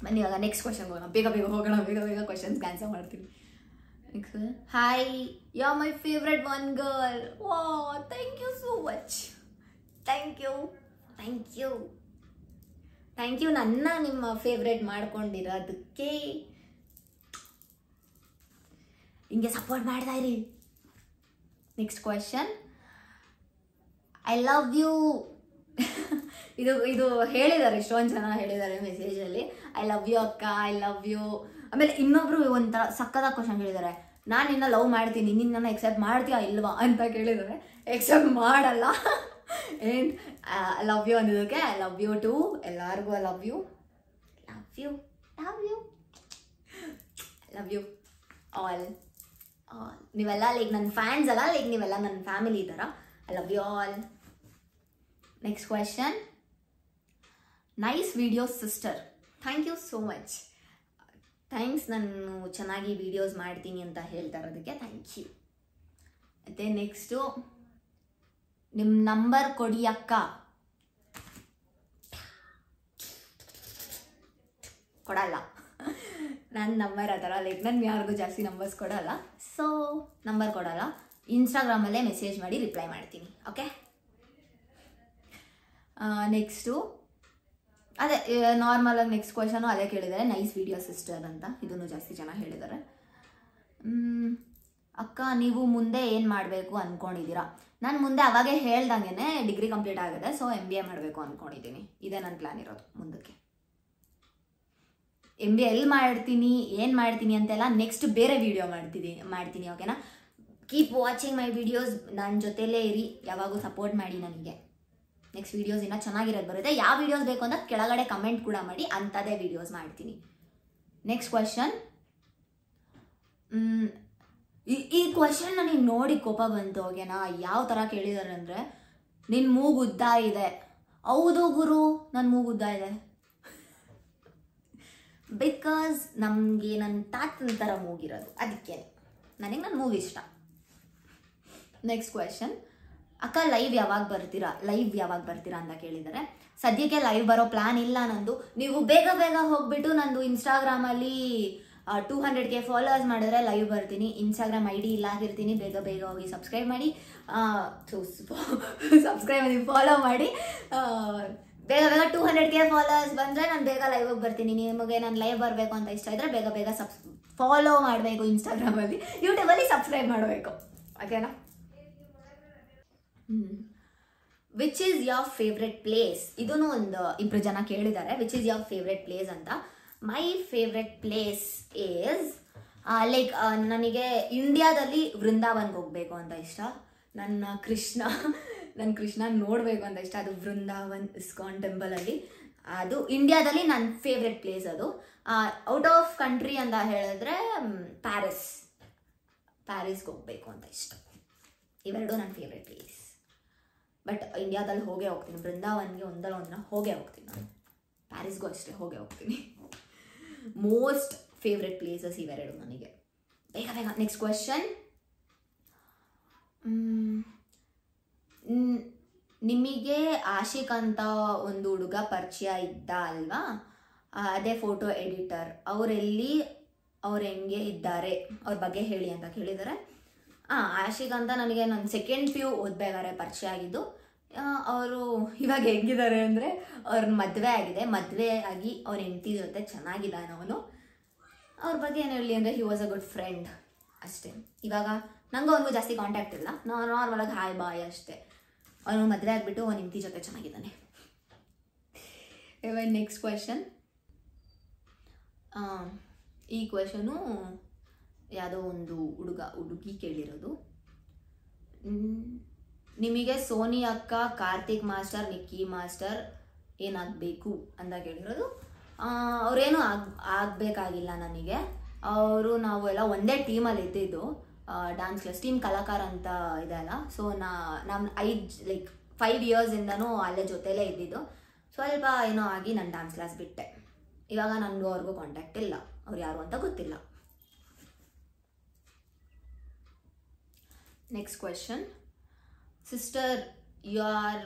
ಬನ್ನಿ ಇವಾಗ ನೆಕ್ಸ್ಟ್ ಕ್ವೆಶನ್ ಹೋಗೋಣ. ಬೇಗ ಹೋಗೋಣ, ಬೇಗ ಕ್ವೆಶನ್ಸ್ಗೆ ಆನ್ಸರ್ ಮಾಡ್ತೀನಿ. Next, hi, you are my favourite one girl. ವಾ, thank you so much. Thank you ನನ್ನ ನಿಮ್ಮ ಫೇವ್ರೆಟ್ ಮಾಡ್ಕೊಂಡಿರೋದಕ್ಕೆ. ಹಿಂಗೆ ಸಪೋರ್ಟ್ ಮಾಡ್ತಾ ಇರಿ. Next question, I love you. ಇದು ಹೇಳಿದ್ದಾರೆ, ಇಷ್ಟೊಂದು ಜನ ಹೇಳಿದ್ದಾರೆ ಮೆಸೇಜಲ್ಲಿ. ಐ ಲವ್ ಯು ಅಕ್ಕ, ಐ ಲವ್ ಯು. ಆಮೇಲೆ ಇನ್ನೊಬ್ರು ಒಂಥರ ಸಕ್ಕತ್ತಾಗಿ ಕ್ವಶನ್ ಕೇಳಿದ್ದಾರೆ, ನಾನು ನಿನ್ನ ಲವ್ ಮಾಡ್ತೀನಿ, ನಿನ್ನ ನನ್ನ ಎಕ್ಸೆಪ್ಟ್ ಮಾಡ್ತೀಯಾ ಇಲ್ವಾ ಅಂತ ಕೇಳಿದ್ದಾರೆ. ಎಕ್ಸೆಪ್ಟ್ ಮಾಡಲ್ಲ. ಆ್ಯಂಡ್ ಐ ಲವ್ ಯು ಅಂದಿದ್ದಕ್ಕೆ ಐ ಲವ್ ಯು ಟು. ಎಲ್ಲರಿಗೂ ಐ ಲವ್ ಯು ಆಲ್. ನೀವೆಲ್ಲ ಲೈಕ್ ನನ್ನ ಫ್ಯಾನ್ಸ್ ಅಲ್ಲ, ಲೈಕ್ ನೀವೆಲ್ಲ ನನ್ನ ಫ್ಯಾಮಿಲಿ ಥರ. I love you all. Next question, nice video sister. Thank you so much. Thanks, ನಾನು ಚೆನ್ನಾಗಿ ವೀಡಿಯೋಸ್ ಮಾಡ್ತೀನಿ ಅಂತ ಹೇಳ್ತಾ ಇರೋದಕ್ಕೆ ಥ್ಯಾಂಕ್ ಯು. ಮತ್ತು ನೆಕ್ಸ್ಟು, ನಿಮ್ಮ ನಂಬರ್ ಕೊಡಿ ಅಕ್ಕ. ಕೊಡಲ್ಲ. ನನ್ನ ನಂಬರ್ ಆ ಥರ ಲೈಕ್ ನಾನು ಯಾರಿಗೂ ಜಾಸ್ತಿ ನಂಬರ್ಸ್ ಕೊಡೋಲ್ಲ, ಸೊ ನಂಬರ್ ಕೊಡೋಲ್ಲ. ಇನ್ಸ್ಟಾಗ್ರಾಮಲ್ಲೇ ಮೆಸೇಜ್ ಮಾಡಿ ರಿಪ್ಲೈ ಮಾಡ್ತೀನಿ. ಓಕೆ, ನೆಕ್ಸ್ಟು ಅದೇ ನಾರ್ಮಲಾಗಿ ನೆಕ್ಸ್ಟ್ ಕ್ವೆಶನು ಅದೇ ಕೇಳಿದ್ದಾರೆ, ನೈಸ್ ವಿಡಿಯೋ ಸಿಸ್ಟರ್ ಅಂತ. ಇದನ್ನು ಜಾಸ್ತಿ ಜನ ಹೇಳಿದ್ದಾರೆ. ಅಕ್ಕ ನೀವು ಮುಂದೆ ಏನು ಮಾಡಬೇಕು ಅಂದ್ಕೊಂಡಿದ್ದೀರಾ? ನಾನು ಮುಂದೆ ಅವಾಗೇ ಹೇಳ್ದಂಗೆ ಡಿಗ್ರಿ ಕಂಪ್ಲೀಟ್ ಆಗಿದೆ, ಸೊ MBA ಮಾಡಬೇಕು ಅಂದ್ಕೊಂಡಿದ್ದೀನಿ. ಇದೇ ನನ್ನ ಪ್ಲ್ಯಾನ್ ಇರೋದು ಮುಂದಕ್ಕೆ. MBA ಎಲ್ಲಿ ಮಾಡ್ತೀನಿ, ಏನು ಮಾಡ್ತೀನಿ ಅಂತೆಲ್ಲ ನೆಕ್ಸ್ಟ್ ಬೇರೆ ವಿಡಿಯೋ ಮಾಡ್ತೀನಿ. ಓಕೆನಾ? ಕೀಪ್ ವಾಚಿಂಗ್ ಮೈ ವಿಡಿಯೋಸ್, ನನ್ನ ಜೊತೆಲೇ ಇರಿ, ಯಾವಾಗೂ ಸಪೋರ್ಟ್ ಮಾಡಿ ನನಗೆ. ನೆಕ್ಸ್ಟ್ ವೀಡಿಯೋಸ್ ಇನ್ನೂ ಚೆನ್ನಾಗಿರೋದು ಬರುತ್ತೆ. ಯಾವ ವೀಡಿಯೋಸ್ ಬೇಕು ಅಂತ ಕೆಳಗಡೆ ಕಮೆಂಟ್ ಕೂಡ ಮಾಡಿ, ಅಂಥದ್ದೇ ವೀಡಿಯೋಸ್ ಮಾಡ್ತೀನಿ. ನೆಕ್ಸ್ಟ್ ಕ್ವೆಶನ್, ಈ ಕ್ವೆಶನ್ ನನಗೆ ನೋಡಿ ಕೋಪ ಬಂತು. ಓಕೆನಾ? ಯಾವ ಥರ ಕೇಳಿದ್ದಾರೆ ಅಂದರೆ, ನಿನ್ನ ಮೂಗು ಉದ್ದ ಇದೆ. ಹೌದು ಗುರು, ನನ್ನ ಮೂಗು ಉದ್ದ ಇದೆ. ಬಿಕಾಸ್ ನಮಗೆ ನನ್ನ ತಾತನ ಥರ ಮೂಗಿರೋದು, ಅದಕ್ಕೆ ನನಗೆ ನನ್ನ ಮೂಗು ಇಷ್ಟ. ನೆಕ್ಸ್ಟ್ ಕ್ವೆಶನ್, ಅಕ್ಕ ಲೈವ್ ಯಾವಾಗ ಬರ್ತೀರಾ ಅಂತ ಕೇಳಿದ್ದಾರೆ. ಸದ್ಯಕ್ಕೆ ಲೈವ್ ಬರೋ ಪ್ಲ್ಯಾನ್ ಇಲ್ಲ ನಂದು. ನೀವು ಬೇಗ ಹೋಗ್ಬಿಟ್ಟು ನಂದು ಇನ್ಸ್ಟಾಗ್ರಾಮಲ್ಲಿ 200K ಫಾಲೋವರ್ಸ್ ಮಾಡಿದ್ರೆ ಲೈವ್ ಬರ್ತೀನಿ. ಇನ್ಸ್ಟಾಗ್ರಾಮ್ ID ಇಲ್ಲ ಹಾಕಿರ್ತೀನಿ, ಬೇಗ ಹೋಗಿ ಸಬ್ಸ್ಕ್ರೈಬ್ ಮಾಡಿ, ಫಾಲೋ ಮಾಡಿ. ಬೇಗ 200K ಫಾಲೋವರ್ಸ್ ಬಂದರೆ ನಾನು ಬೇಗ ಲೈವಿಗೆ ಬರ್ತೀನಿ. ನಿಮಗೆ ನಾನು ಲೈವ್ ಬರಬೇಕು ಅಂತ ಇಷ್ಟ ಇದ್ದರೆ ಬೇಗ ಫಾಲೋ ಮಾಡಬೇಕು ಇನ್ಸ್ಟಾಗ್ರಾಮಲ್ಲಿ, ಯೂಟ್ಯೂಬಲ್ಲಿ ಸಬ್ಸ್ಕ್ರೈಬ್ ಮಾಡಬೇಕು. ಓಕೆನಾ? Which is your favourite place? ಇದೂ ಒಂದು ಇಬ್ಬರು ಜನ ಕೇಳಿದ್ದಾರೆ, which is your favourite place ಅಂತ. My favourite place is like ನನಗೆ ಇಂಡಿಯಾದಲ್ಲಿ ವೃಂದಾವನ್ಗೆ ಹೋಗಬೇಕು ಅಂತ ಇಷ್ಟ. ನನ್ನ ಕೃಷ್ಣ ನೋಡಬೇಕು ಅಂತ ಇಷ್ಟ. ಅದು ವೃಂದಾವನ್ ಇಸ್ಕಾನ್ ಟೆಂಪಲಲ್ಲಿ. ಅದು ಇಂಡಿಯಾದಲ್ಲಿ ನನ್ನ ಫೇವ್ರೆಟ್ ಪ್ಲೇಸ್. ಅದು ಔಟ್ ಆಫ್ ಕಂಟ್ರಿ ಅಂತ ಹೇಳಿದ್ರೆ ಪ್ಯಾರಿಸ್ಗೆ ಹೋಗಬೇಕು ಅಂತ ಇಷ್ಟ. ಇವೆರಡು ನನ್ನ ಫೇವ್ರೆಟ್ ಪ್ಲೇಸ್. ಬಟ್ ಇಂಡಿಯಾದಲ್ಲಿ ಹೋಗ್ತೀನಿ. ವೃಂದಾವನ್ಗೆ ಒಂದಲ್ಲ ಹೋಗೇ ಹೋಗ್ತೀನಿ ನಾನು. ಪ್ಯಾರಿಸ್ಗೂ ಅಷ್ಟೇ ಹೋಗ್ತೀನಿ. ಮೋಸ್ಟ್ ಫೇವ್ರೆಟ್ ಪ್ಲೇಸಸ್ ಇವೆರಡು ನನಗೆ. ಬೇಗ ನೆಕ್ಸ್ಟ್ ಕ್ವೆಶನ್, ನಿಮಗೆ ಆಶಿಕ್ ಅಂತ ಒಂದು ಹುಡುಗ ಪರಿಚಯ ಇದ್ದ ಅಲ್ವಾ? ಅದೇ ಫೋಟೋ ಎಡಿಟರ್. ಅವ್ರು ಹೆಂಗೆ ಇದ್ದಾರೆ, ಅವ್ರ ಬಗ್ಗೆ ಹೇಳಿ ಅಂತ ಕೇಳಿದ್ದಾರೆ. ಆಶಿಕ್ ಅಂತ ನನಗೆ ನನ್ನ ಸೆಕೆಂಡ್ PU ಓದ್ಬೇಕಾದ್ರೆ ಪರಿಚಯ ಆಗಿದ್ದು. ಅವರು ಇವಾಗ ಹೆಂಗಿದ್ದಾರೆ ಅಂದರೆ, ಅವ್ರ ಮದುವೆ ಆಗಿದೆ. ಮದುವೆ ಆಗಿ ಅವ್ರ ಹೆಂಡತಿ ಜೊತೆ ಚೆನ್ನಾಗಿದ್ದಾನೆ ಅವನು. ಅವ್ರ ಬಗ್ಗೆ ಏನು ಹೇಳಿ ಅಂದರೆ, he was a good friend ಅಷ್ಟೇ. ಇವಾಗ ನನಗೂ ಅವನಿಗೂ ಜಾಸ್ತಿ ಕಾಂಟ್ಯಾಕ್ಟ್ ಇಲ್ಲ, ನಾರ್ಮಲಾಗಿ ಹಾಯ್ ಬಾಯ್ ಅಷ್ಟೇ. ಅವನು ಮದುವೆ ಆಗಿಬಿಟ್ಟು ಅವನ ಹೆಂಡತಿ ಜೊತೆ ಚೆನ್ನಾಗಿದ್ದಾನೆ. ಇವಾಗ ನೆಕ್ಸ್ಟ್ ಕ್ವೆಶನ್, ಈ ಕ್ವೆಶನು ಯಾವುದೋ ಒಂದು ಹುಡುಗಿ ಕೇಳಿರೋದು. ನಿಮಗೆ ಸೋನಿ ಅಕ್ಕ, ಕಾರ್ತಿಕ್ ಮಾಸ್ಟರ್, ನಿಕ್ಕಿ ಮಾಸ್ಟರ್ ಏನಾಗಬೇಕು ಅಂತ ಕೇಳಿರೋದು. ಅವರೇನು ಆಗಬೇಕಾಗಿಲ್ಲ ನನಗೆ. ನಾವು ಎಲ್ಲ ಒಂದೇ ಟೀಮಲ್ಲಿ ಇದ್ದಿದ್ದು. ಡ್ಯಾನ್ಸ್ ಕ್ಲಾಸ್ ಟೀಮ್ ಕಲಾಕಾರ ಅಂತ ಇದೆ ಅಲ್ಲ, ಸೊ ನಮ್ಮ 5 ಇಯರ್ಸಿಂದನೂ ಅಲ್ಲೇ ಜೊತೆಲೇ ಇದ್ದಿದ್ದು. ಸ್ವಲ್ಪ ಏನೋ ಆಗಿ ನಾನು ಡ್ಯಾನ್ಸ್ ಕ್ಲಾಸ್ ಬಿಟ್ಟೆ. ಇವಾಗ ನನಗೂ ಅವ್ರಿಗೂ ಕಾಂಟ್ಯಾಕ್ಟ್ ಇಲ್ಲ, ಅವ್ರು ಯಾರು ಅಂತ ಗೊತ್ತಿಲ್ಲ. Next question, sister you are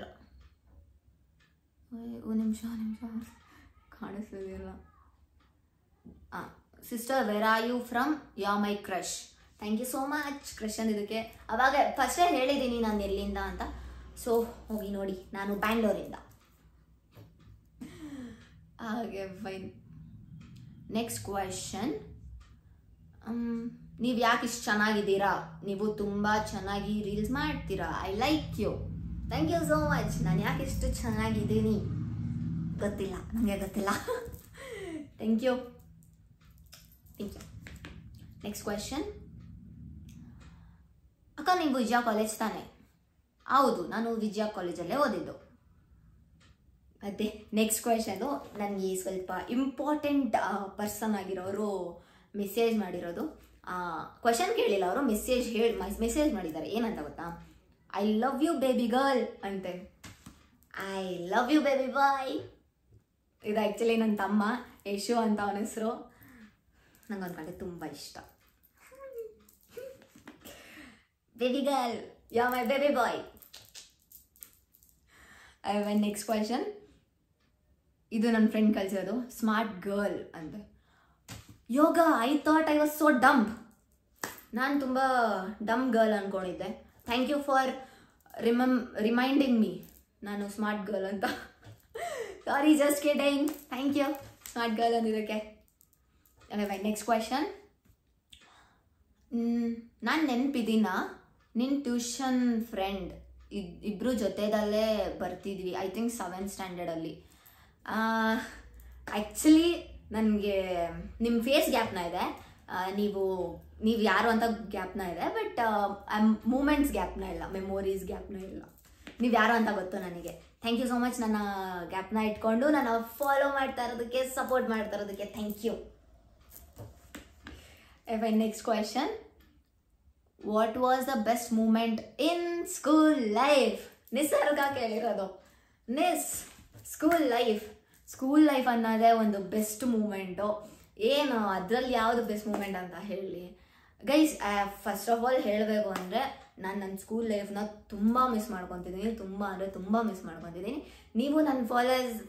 ನಿಮಿಷ ಕಾಣಿಸ್ತಿಲ್ಲ. Sister where are you from? You are my crush. Thank you so much crush ಅಂದಿದ್ದಕ್ಕೆ. ಅವಾಗ ಫಸ್ಟೇ ಹೇಳಿದ್ದೀನಿ ನಾನು ಎಲ್ಲಿಂದ ಅಂತ, ಸೊ ಹೋಗಿ ನೋಡಿ. ನಾನು ಬ್ಯಾಂಗ್ಳೂರಿಂದ. ಹಾಗೆ ಫೈನ್. ನೆಕ್ಸ್ಟ್ ಕ್ವೆಶನ್, ನೀವು ಯಾಕೆ ಇಷ್ಟು ಚೆನ್ನಾಗಿದ್ದೀರಾ? ನೀವು ತುಂಬ ಚೆನ್ನಾಗಿ ರೀಲ್ಸ್ ಮಾಡ್ತೀರಾ. I like you. Thank you so much. ನಾನು ಯಾಕೆ ಇಷ್ಟು ಚೆನ್ನಾಗಿದ್ದೀನಿ ಗೊತ್ತಿಲ್ಲ, ನನಗೆ ಗೊತ್ತಿಲ್ಲ. Thank you. ನೆಕ್ಸ್ಟ್ ಕ್ವೆಶನ್, ಅಕ್ಕ ನೀವು ವಿಜಯ ಕಾಲೇಜ್ ತಾನೆ? ಹೌದು, ನಾನು ವಿಜಯ ಕಾಲೇಜಲ್ಲೇ ಓದಿದ್ದು. ಮತ್ತೆ ನೆಕ್ಸ್ಟ್ ಕ್ವೆಶನು, ನನಗೆ ಸ್ವಲ್ಪ ಇಂಪಾರ್ಟೆಂಟ್ ಪರ್ಸನ್ ಆಗಿರೋರು ಮೆಸೇಜ್ ಮಾಡಿರೋದು. ಕ್ವೆಶನ್ ಕೇಳಿಲ್ಲ ಅವರು, ಮೆಸೇಜ್ ಮಾಡಿದ್ದಾರೆ. ಏನಂತ ಗೊತ್ತಾ? I love you baby girl ಅಂತೆ. I love you baby boy. ಇದು ಆ್ಯಕ್ಚುಲಿ ನನ್ನ ತಮ್ಮ ಯಶು ಅಂತ ಅವನ ಹೆಸರು. ನಂಗೆ ಅವ್ನ ಕಂಡ್ರೆ ತುಂಬ ಇಷ್ಟ. Baby girl, you are my baby boy. Next question, ಇದು ನನ್ನ ಫ್ರೆಂಡ್ ಕಳಿಸೋದು. ಸ್ಮಾರ್ಟ್ ಗರ್ಲ್ ಅಂತೆ. ಯೋಗ, I thought I was so dumb. ನಾನು ತುಂಬ ಡಮ್ ಗರ್ಲ್ ಅಂದ್ಕೊಂಡಿದ್ದೆ. Thank you for reminding me ನಾನು ಸ್ಮಾರ್ಟ್ ಗರ್ಲ್ ಅಂತ. Sorry, just kidding. Thank you smart girl ಅಂದಿದ್ದಕ್ಕೆ. Next question. ನಾನು ನೆನಪಿದ್ದೀನ ನಿನ್ನ ಟ್ಯೂಷನ್ ಫ್ರೆಂಡ್ ಇಬ್ಬರು ಜೊತೆದಲ್ಲೇ ಬರ್ತಿದ್ವಿ, ಐ ಥಿಂಕ್ 7th ಸ್ಟ್ಯಾಂಡರ್ಡಲ್ಲಿ. ಆ್ಯಕ್ಚುಲಿ ನನಗೆ ನಿಮ್ಮ ಫೇಸ್ ಗ್ಯಾಪ್ನ ಇದೆ, ನೀವು ಯಾರು ಅಂತ ಗ್ಯಾಪ್ನ ಇದೆ, ಬಟ್ ಮೂಮೆಂಟ್ಸ್ ಗ್ಯಾಪ್ನ ಇಲ್ಲ, ಮೆಮೊರೀಸ್ ಗ್ಯಾಪ್ನ ಇಲ್ಲ. ನೀವು ಯಾರು ಅಂತ ಗೊತ್ತು ನನಗೆ. ಥ್ಯಾಂಕ್ ಯು ಸೋ ಮಚ್ ನನ್ನ ಗ್ಯಾಪ್ನ ಇಟ್ಕೊಂಡು ನಾನು ಫಾಲೋ ಮಾಡ್ತಾ ಇರೋದಕ್ಕೆ, ಸಪೋರ್ಟ್ ಮಾಡ್ತಾ ಇರೋದಕ್ಕೆ. Thank you. Next question. What was the best moment in school life? Nisarga ಕೇಳಿರೋದು. ಸ್ಕೂಲ್ ಲೈಫ್ ಅನ್ನೋದೇ ಒಂದು ಬೆಸ್ಟ್ ಮೂಮೆಂಟು. ಏನು ಅದರಲ್ಲಿ ಯಾವುದು ಬೆಸ್ಟ್ ಮೂಮೆಂಟ್ ಅಂತ ಹೇಳಿ ಗೈಸ್? ಫಸ್ಟ್ ಆಫ್ ಆಲ್ ಹೇಳಬೇಕು ಅಂದರೆ ನನ್ನ ಸ್ಕೂಲ್ ಲೈಫ್ನ ತುಂಬ ಮಿಸ್ ಮಾಡ್ಕೊತಿದ್ದೀನಿ, ತುಂಬ ಅಂದರೆ ತುಂಬ ಮಿಸ್ ಮಾಡ್ಕೊತಿದ್ದೀನಿ. ನೀವು ನನ್ನ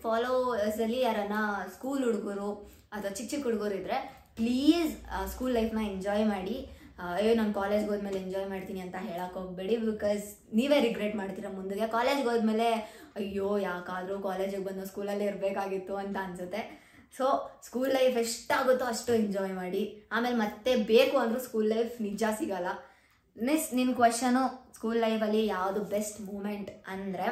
ಫಾಲೋವರ್ಸಲ್ಲಿ ಯಾರನ್ನ ಸ್ಕೂಲ್ ಹುಡುಗರು ಅಥವಾ ಚಿಕ್ಕ ಹುಡುಗರು ಇದ್ದರೆ ಪ್ಲೀಸ್ ಸ್ಕೂಲ್ ಲೈಫ್ನ ಎಂಜಾಯ್ ಮಾಡಿ. ಅಯ್ಯೋ ನಾನು ಕಾಲೇಜ್ಗೆ ಹೋದ್ಮೇಲೆ ಎಂಜಾಯ್ ಮಾಡ್ತೀನಿ ಅಂತ ಹೇಳಕ್ಕೆ ಹೋಗ್ಬೇಡಿ, ಬಿಕಾಸ್ ನೀವೇ ರಿಗ್ರೆಟ್ ಮಾಡ್ತೀರ ಮುಂದೆಗೆ. ಕಾಲೇಜ್ಗೆ ಹೋದ್ಮೇಲೆ ಅಯ್ಯೋ ಯಾಕಾದರೂ ಕಾಲೇಜಿಗೆ ಬಂದು ಸ್ಕೂಲಲ್ಲೇ ಇರಬೇಕಾಗಿತ್ತು ಅಂತ ಅನಿಸುತ್ತೆ. ಸೊ ಸ್ಕೂಲ್ ಲೈಫ್ ಎಷ್ಟಾಗುತ್ತೋ ಅಷ್ಟು ಎಂಜಾಯ್ ಮಾಡಿ. ಆಮೇಲೆ ಮತ್ತೆ ಬೇಕು ಅಂದರೂ ಸ್ಕೂಲ್ ಲೈಫ್ ನಿಜ ಸಿಗಲ್ಲ. ನಿನ್ನ ಕ್ವೆಶನು ಸ್ಕೂಲ್ ಲೈಫಲ್ಲಿ ಯಾವುದು ಬೆಸ್ಟ್ ಮೂಮೆಂಟ್ ಅಂದರೆ,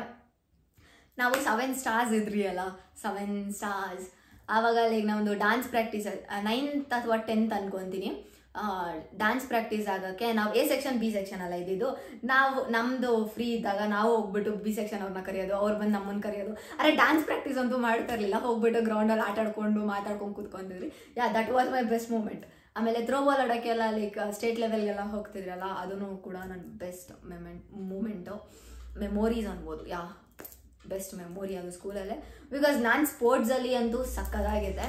ನಾವು 7 ಸ್ಟಾರ್ಸ್ ಇದ್ರಿ ಅಲ್ಲ, 7 ಸ್ಟಾರ್ಸ್. ಆವಾಗ ಲೈಕ್ ನಮ್ಮದು ಡಾನ್ಸ್ ಪ್ರಾಕ್ಟೀಸ್ 9th ಅಥವಾ 10th ಅನ್ಕೊತೀನಿ. ಡ್ಯಾನ್ಸ್ ಪ್ರಾಕ್ಟೀಸ್ ಆಗೋಕ್ಕೆ ನಾವು ಎ ಸೆಕ್ಷನ್ ಬಿ ಸೆಕ್ಷನ್ ಅಲ್ಲ ಇದ್ದಿದ್ದು. ನಾವು ನಮ್ಮದು ಫ್ರೀ ಇದ್ದಾಗ ನಾವು ಹೋಗ್ಬಿಟ್ಟು ಬಿ ಸೆಕ್ಷನ್ ಅವ್ರನ್ನ ಕರೆಯೋದು, ಅವ್ರು ಬಂದು ನಮ್ಮನ್ನು ಕರೆಯೋದು. ಅರೆ ಡ್ಯಾನ್ಸ್ ಪ್ರಾಕ್ಟೀಸ್ ಅಂತೂ ಮಾಡ್ತಾ ಇರಲಿಲ್ಲ, ಹೋಗ್ಬಿಟ್ಟು ಗ್ರೌಂಡಲ್ಲಿ ಮಾತಾಡ್ಕೊಂಡು ಕೂತ್ಕೊಂಡಿದ್ರಿ. That was my best moment. ಆಮೇಲೆ ಥ್ರೋಬಾಲ್ ಆಡೋಕ್ಕೆಲ್ಲ ಲೈಕ್ ಸ್ಟೇಟ್ ಲೆವೆಲ್ಗೆಲ್ಲ ಹೋಗ್ತಿದ್ರಲ್ಲ, ಅದೂ ಕೂಡ ನನ್ನ ಬೆಸ್ಟ್ ಮೂಮೆಂಟು, ಮೆಮೊರೀಸ್ ಅನ್ಬೋದು. ಬೆಸ್ಟ್ ಮೆಮೊರಿ ಅದು ಸ್ಕೂಲಲ್ಲೇ. ಬಿಕಾಸ್ ನಾನು ಸ್ಪೋರ್ಟ್ಸಲ್ಲಿ ಅಂತೂ ಸಕ್ಕದಾಗಿದೆ.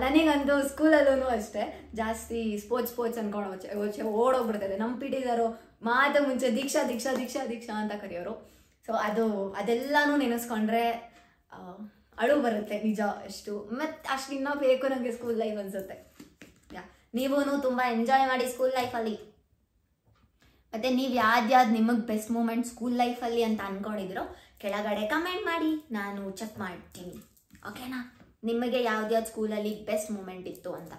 ನನಗಂತೂ ಸ್ಕೂಲಲ್ಲೂ ಅಷ್ಟೇ ಜಾಸ್ತಿ ಸ್ಪೋರ್ಟ್ಸ್ ಅನ್ಕೊಂಡು ಓಡೋಗ್ಬಿಡ್ತದೆ. ನಮ್ಮ ಪಿ ಟಿ ಸಾರು ಮಾತು ಮುಂಚೆ ದೀಕ್ಷಾ ದೀಕ್ಷಾ ದೀಕ್ಷಾ ದೀಕ್ಷಾ ಅಂತ ಕರೆಯೋರು. ಸೊ ಅದೆಲ್ಲನೂ ನೆನೆಸ್ಕೊಂಡ್ರೆ ಅಳು ಬರುತ್ತೆ ನಿಜ. ಅಷ್ಟು ಇನ್ನೂ ಬೇಕು ನನಗೆ ಸ್ಕೂಲ್ ಲೈಫ್ ಅನಿಸುತ್ತೆ. ನೀವೂ ತುಂಬ ಎಂಜಾಯ್ ಮಾಡಿ ಸ್ಕೂಲ್ ಲೈಫಲ್ಲಿ. ಮತ್ತು ನೀವು ಯಾವ್ದು ನಿಮಗೆ ಬೆಸ್ಟ್ ಮೂಮೆಂಟ್ ಸ್ಕೂಲ್ ಲೈಫಲ್ಲಿ ಅಂತ ಅಂದ್ಕೊಂಡಿದ್ರು ಕೆಳಗಡೆ ಕಮೆಂಟ್ ಮಾಡಿ, ನಾನು ಚೆಕ್ ಮಾಡ್ತೀನಿ. ಓಕೆನಾ? ನಿಮಗೆ ಯಾವ್ದು ಸ್ಕೂಲಲ್ಲಿ ಬೆಸ್ಟ್ ಮೂಮೆಂಟ್ ಇತ್ತು ಅಂತ.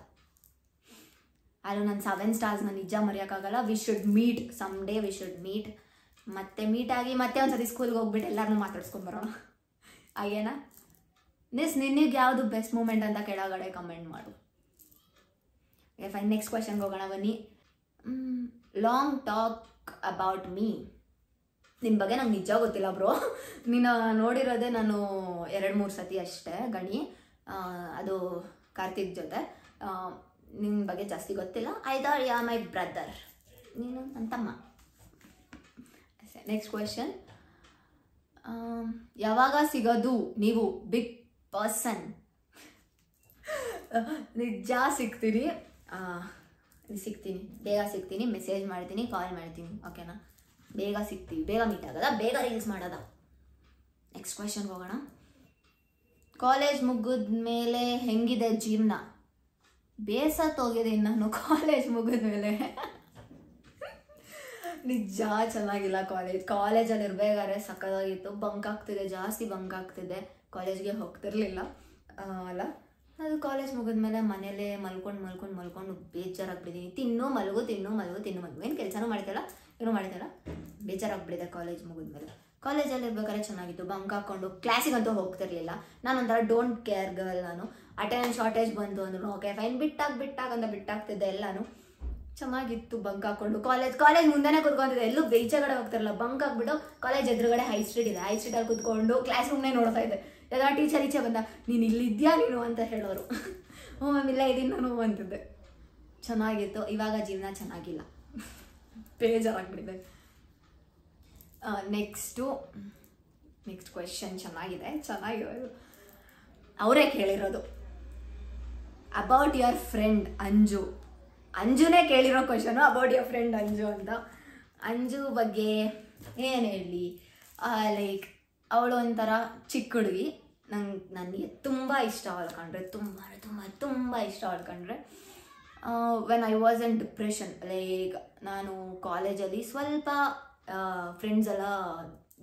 ಅದು ನನ್ನ 7 ಸ್ಟಾರ್ಸ್ನ ನಿಜ ಮರೆಯೋಕ್ಕಾಗಲ್ಲ. We should meet some day, we should meet. ಮತ್ತೆ ಮೀಟ್ ಆಗಿ ಮತ್ತೆ ಒಂದ್ಸತಿ ಸ್ಕೂಲ್ಗೆ ಹೋಗ್ಬಿಟ್ಟು ಎಲ್ಲರನ್ನೂ ಮಾತಾಡ್ಸ್ಕೊಂಬರೋಣ. ಹಾಗೇನಾ? ನಿನಗೆ ಯಾವುದು ಬೆಸ್ಟ್ ಮೂಮೆಂಟ್ ಅಂತ ಕೆಳಗಡೆ ಕಮೆಂಟ್ ಮಾಡು. ಫೈನ್, ನೆಕ್ಸ್ಟ್ ಕ್ವೆಶನ್ಗೆ ಹೋಗೋಣ ಬನ್ನಿ. Long talk about me. ನಿನ್ನ ಬಗ್ಗೆ ನಂಗೆ ನಿಜ ಗೊತ್ತಿಲ್ಲ ಬ್ರೋ. ನೀನು ನೋಡಿರೋದೇ ನಾನು 2-3 ಸತಿ ಅಷ್ಟೇ ಗಣಿ. ಅದು ಕಾರ್ತಿಕ್ ಜೊತೆ. ನಿನ್ನ ಬಗ್ಗೆ ಜಾಸ್ತಿ ಗೊತ್ತಿಲ್ಲ. ಐದರ್ ಯಾ ಮೈ ಬ್ರದರ್, ನೀನು ನನ್ನ ತಮ್ಮ. Next question. ಯಾವಾಗ ಸಿಗೋದು ನೀವು ಬಿಗ್ ಪರ್ಸನ್? ನಿಜ ಸಿಗ್ತೀನಿ, ಬೇಗ ಸಿಗ್ತೀನಿ. ಮೆಸೇಜ್ ಮಾಡ್ತೀನಿ, ಕಾಲ್ ಮಾಡ್ತೀನಿ. ಓಕೆನಾ? ಬೇಗ ಸಿಗ್ತೀವಿ, ಬೇಗ ಮೀಟ್ ಆಗೋದ, ಬೇಗ ರೀಲ್ಸ್ ಮಾಡೋದ. ನೆಕ್ಸ್ಟ್ ಕ್ವೆಶನ್ಗೆ ಹೋಗೋಣ. ಕಾಲೇಜ್ ಮುಗಿದ ಮೇಲೆ ಹೆಂಗಿದೆ ಜೀವನ? ಬೇಸತ್ತೋಗಿದ್ದೀನಿ ನಾನು ಕಾಲೇಜ್ ಮುಗಿದ ಮೇಲೆ. ನಿಜ ಚೆನ್ನಾಗಿಲ್ಲ ಕಾಲೇಜಲ್ಲಿ ಇರಬೇಕಾದ್ರೆ ಸಕ್ಕತ್ತಾಗಿತ್ತು. ಬಂಕ್ ಆಗ್ತಿದೆ, ಜಾಸ್ತಿ ಬಂಕ್ ಆಗ್ತಿದೆ. ಕಾಲೇಜ್ಗೆ ಹೋಗ್ತಿರ್ಲಿಲ್ಲ ಅಲ್ಲ. ಅದು ಕಾಲೇಜ್ ಮುಗಿದ್ಮೇಲೆ ಮನೇಲೇ ಮಲ್ಕೊಂಡು ಬೇಜಾರಾಗ್ಬಿಟ್ಟಿದ್ದೀನಿ. ತಿನ್ನು ಮಲಗು ಏನು ಕೆಲಸನೂ ಮಾಡ್ತಿಲ್ಲ, ಏನೂ ಮಾಡ್ತಿಲ್ಲ. ಬೇಜಾರಾಗ್ಬಿಟ್ಟಿದೆ ಕಾಲೇಜ್ ಮುಗಿದ್ಮೇಲೆ. ಕಾಲೇಜಲ್ಲಿ ಇರ್ಬೇಕಾದ್ರೆ ಚೆನ್ನಾಗಿತ್ತು, ಬಂಕ್ ಹಾಕ್ಕೊಂಡು ಕ್ಲಾಸಿಗಂತೂ ಹೋಗ್ತಿರ್ಲಿಲ್ಲ. ನಾನೊಂಥರ ಡೋಂಟ್ ಕೇರ್ ಗರ್ಲ್. ನಾನು ಅಟೆಂಡೆನ್ಸ್ ಶಾರ್ಟೇಜ್ ಬಂತು ಅಂದ್ರು ಓಕೆ ಫೈನ್, ಬಿಟ್ಟಾಗಂತ ಬಿಟ್ಟಾಗ್ತಿದ್ದೆ ಎಲ್ಲಾನು. ಚೆನ್ನಾಗಿತ್ತು ಬಂಕ್ ಹಾಕ್ಕೊಂಡು. ಕಾಲೇಜ್ ಮುಂದೆನೇ ಕೂತ್ಕೊಂತಿದ್ದೆ, ಎಲ್ಲೂ ಬೇಜಾಗಡೆ ಹೋಗ್ತಿರಲ್ಲ. ಬಂಕ್ ಹಾಕ್ಬಿಟ್ಟು ಕಾಲೇಜ್ ಎದುರುಗಡೆ ಹೈ ಸ್ಟ್ರೀಟ್ ಇದೆ, ಹೈ ಸ್ಟ್ರೀಟಲ್ಲಿ ಕೂತ್ಕೊಂಡು ಕ್ಲಾಸ್ ರೂಮ್ನೇ ನೋಡ್ತಾ ಇದ್ದೆ. ಎಲ್ಲ ಟೀಚರ್ ಈಚೆ ಬಂದ, ನೀನು ಇಲ್ಲಿದ್ಯಾ ನೀನು ಅಂತ ಹೇಳೋರು. ಹ್ಞೂ ಮ್ಯಾಮ್ ಇಲ್ಲೇ ಇದ್ದೀನಿ ನಾನು ಅಂತಿದ್ದೆ. ಚೆನ್ನಾಗಿತ್ತು. ಇವಾಗ ಜೀವನ ಚೆನ್ನಾಗಿಲ್ಲ, ಬೇಜಾರಾಗ್ಬಿಟ್ಟಿದೆ. ನೆಕ್ಸ್ಟ್ ಕ್ವೆಶನ್ ಚೆನ್ನಾಗಿರೋದು ಅವರೇ ಕೇಳಿರೋದು. ಅಬೌಟ್ ಯುವರ್ ಫ್ರೆಂಡ್ ಅಂಜುನೇ ಕೇಳಿರೋ question, about your friend Anju ಅಂತ. ಅಂಜು ಬಗ್ಗೆ ಏನು ಹೇಳಲಿ, ಲೈಕ್ ಅವಳು ಒಂಥರ ಚಿಕ್ಕ ಹುಡುಗಿ. ನನಗೆ ತುಂಬ ಇಷ್ಟ ಅವಳು ಕಂಡ್ರೆ, ತುಂಬ ಇಷ್ಟ ಅವಳು ಕಂಡ್ರೆ. When I was in depression. Like ನಾನು ಕಾಲೇಜಲ್ಲಿ ಸ್ವಲ್ಪ ಫ್ರೆಂಡ್ಸ್ ಎಲ್ಲ